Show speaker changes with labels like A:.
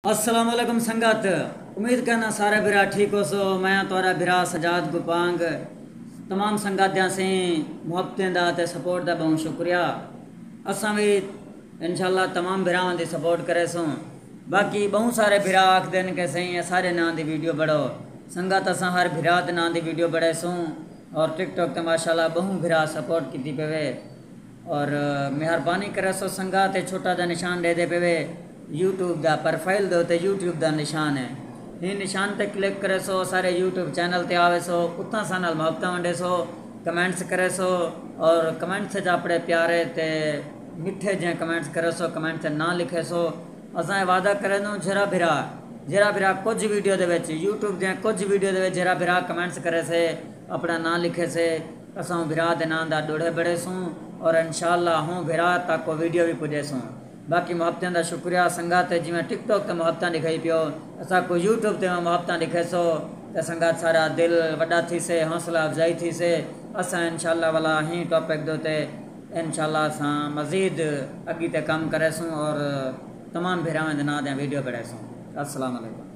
A: अस्सलाम वालेकुम संगत। उम्मीद करना सारे बिरा ठीक हो सो। मैं तोरा बिरा सजाद गुपांग तमाम संगत से मुहब्बतें दा ते सपोर्ट दा बहुत शुक्रिया। असा भी इंशाल्लाह तमाम बिरावां दी सपोर्ट करे सो। बाकी बहुत सारे बिरा आख दिन के सही सारे नां दी वीडियो बड़ो संगत। असा हर बिरा दे नां दी वीडियो बड़े सूँ और टिकटॉक ते माशाल्लाह बहुत बिरा सपोर्ट की पेवे और मेहरबानी करे सो संगत। छोटा दा निशान दे दे पेवे यूट्यूब का प्रोफाइल दो तो यूट्यूब का निशान है। ये निशान पे क्लिक करे सो सारे यूट्यूब चैनल ते आवे सो। उतना सा नाल मुहब्बत वंडे सो, कमेंट्स करे सो और कमेंट्स अपने प्यारे ते मिठे जे कमेंट्स करे सो। कमेंट्स ना लिखे सो। असा वादा करे दो जरा बिरा कुछ वीडियो दे विच यूट्यूब दे कुछ वीडियो दे विच जरा बिरा कमेंट्स करे से अपना ना लिखे से असा बिरा दे नाम दा डोड़े बड़े सूँ और इंशाअल्लाह हूँ बिरा तक को वीडियो भी पुजे सूँ। बाकी मुहब्बतें का शुक्रिया संगत। जिमें टिकटॉक ते मुहब्बत दिखाई पियो असा को यूट्यूब ते मुहब्बत दिखे सो तो संगत सारा दिल वड्डा थी से, हौसला अफजाई थी से। असा इंशाअल्लाह वाला ही टॉपिक दोते इंशाअल्लाह असा मज़ीद अगी ते कम करे सूँ और तमाम भिरावां दे नां दे वीडियो बड़े सूँ। अस्सलाम वालेकुम।